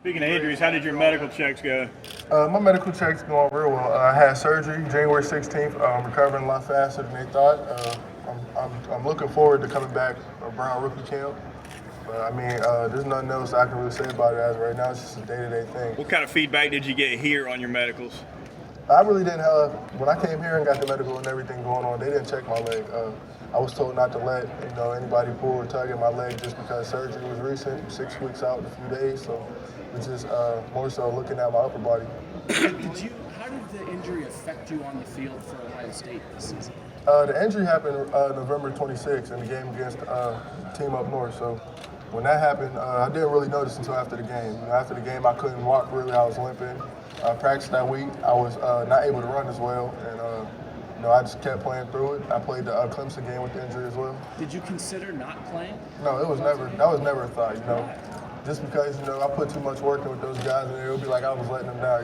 Speaking of injuries, how did your medical checks go? My medical check's going real well. I had surgery January 16th. I'm recovering a lot faster than they thought. I'm looking forward to coming back around rookie camp. But I mean, there's nothing else I can really say about it as of right now. It's just a day-to-day thing. What kind of feedback did you get here on your medicals? I really didn't have, when I came here and got the medical and everything going on, they didn't check my leg. I was told not to let anybody pull or tug at my leg just because surgery was recent, 6 weeks out in a few days. So it's just more so looking at my upper body. How did the injury affect you on the field for Ohio State this season? The injury happened November 26th in the game against team up north. So when that happened, I didn't really notice until after the game. After the game, I couldn't walk really. I was limping. Practice that week, I was not able to run as well, and I just kept playing through it. I played the Clemson game with the injury as well. Did you consider not playing? No, that was never a thought. Just because I put too much work in with those guys, and it would be like I was letting them down.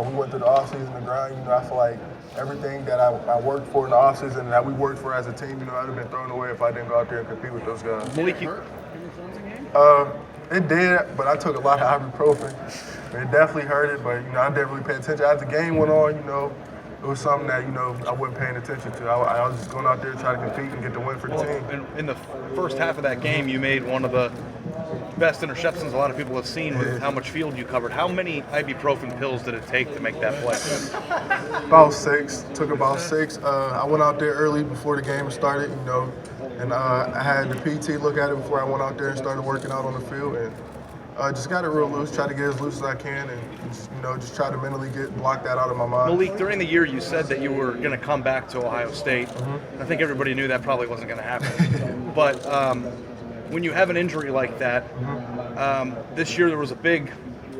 We went through the offseason, the grind. I feel like everything that I worked for in the offseason and that we worked for as a team, I'd have been thrown away if I didn't go out there and compete with those guys. Did it hurt in the Clemson game? It did, but I took a lot of ibuprofen. It definitely hurted, but I didn't really pay attention. As the game went on, it was something that I wasn't paying attention to. I was just going out there to try to compete and get the win for the team. In the first half of that game, you made one of the best interceptions a lot of people have seen with how much field you covered. How many ibuprofen pills did it take to make that play? About 6. Took about 6. I went out there early before the game started, and I had the PT look at it before I went out there and started working out on the field, and just got it real loose. Try to get as loose as I can, and just try to mentally block that out of my mind. Malik, during the year, you said that you were going to come back to Ohio State. I think everybody knew that probably wasn't going to happen. But when you have an injury like that, this year there was a big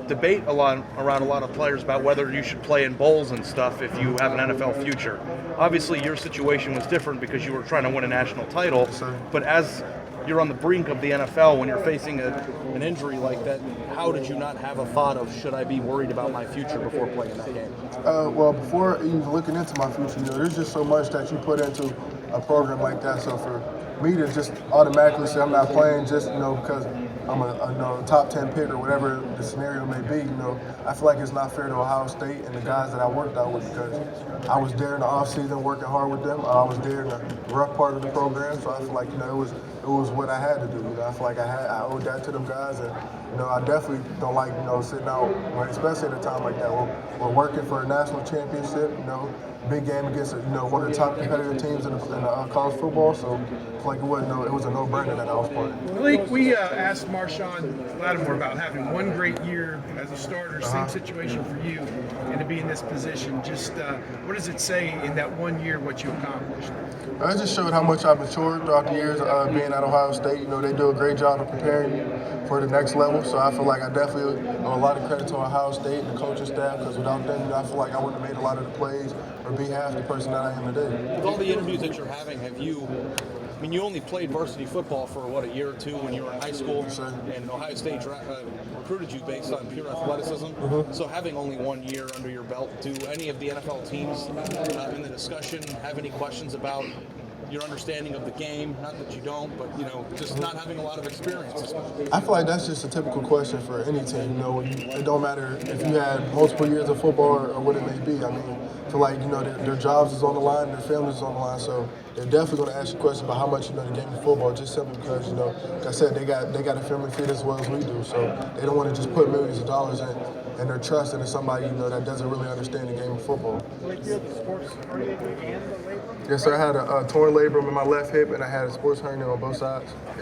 debate around a lot of players about whether you should play in bowls and stuff if you have an NFL future. Obviously, your situation was different because you were trying to win a national title. But as you're on the brink of the NFL, when you're facing an injury like that, how did you not have a thought of, should I be worried about my future before playing that game? Well, before even looking into my future, there's just so much that you put into a program like that. So for me to just automatically say I'm not playing just because I'm a top 10 pick or whatever the scenario may be, I feel like it's not fair to Ohio State and the guys that I worked out with, because I was there in the offseason working hard with them. I was there in the rough part of the program, so I feel like it was what I had to do. I feel like I owed that to them guys, and I definitely don't like sitting out, especially at a time like that. We're working for a national championship, big game against one of the top competitive teams in college football. So it's like it was a no-brainer that I was playing. Malik, we asked Marshawn Lattimore about having one great year as a starter, same situation for you, and to be in this position. Just what does it say in that 1 year what you accomplished? It just showed how much I've matured throughout the years being at Ohio State. They do a great job of preparing you for the next level. So I feel like I definitely owe a lot of credit to Ohio State and the coaching staff, because without them, I feel like I wouldn't have made a lot of the plays or be half the person that I am today. With all the interviews that you're having, you only played varsity football for, a year or two when you were in high school, and Ohio State recruited you based on pure athleticism. So having only 1 year under your belt, do any of the NFL teams in the discussion have any questions about your understanding of the game? Not that you don't, but just not having a lot of experience. I feel like that's just a typical question for any team. It don't matter if you had multiple years of football or what it may be. I mean, I feel like their jobs is on the line, their families is on the line, so they're definitely going to ask you questions about how much you know the game of football, just simply because like I said, they got a family fit as well as we do, so they don't want to just put millions of dollars in, and they're trusting in somebody that doesn't really understand the game of football. Like you have the sports hernia and the labrum? Yes, sir. I had a torn labrum in my left hip, and I had a sports hernia on both sides.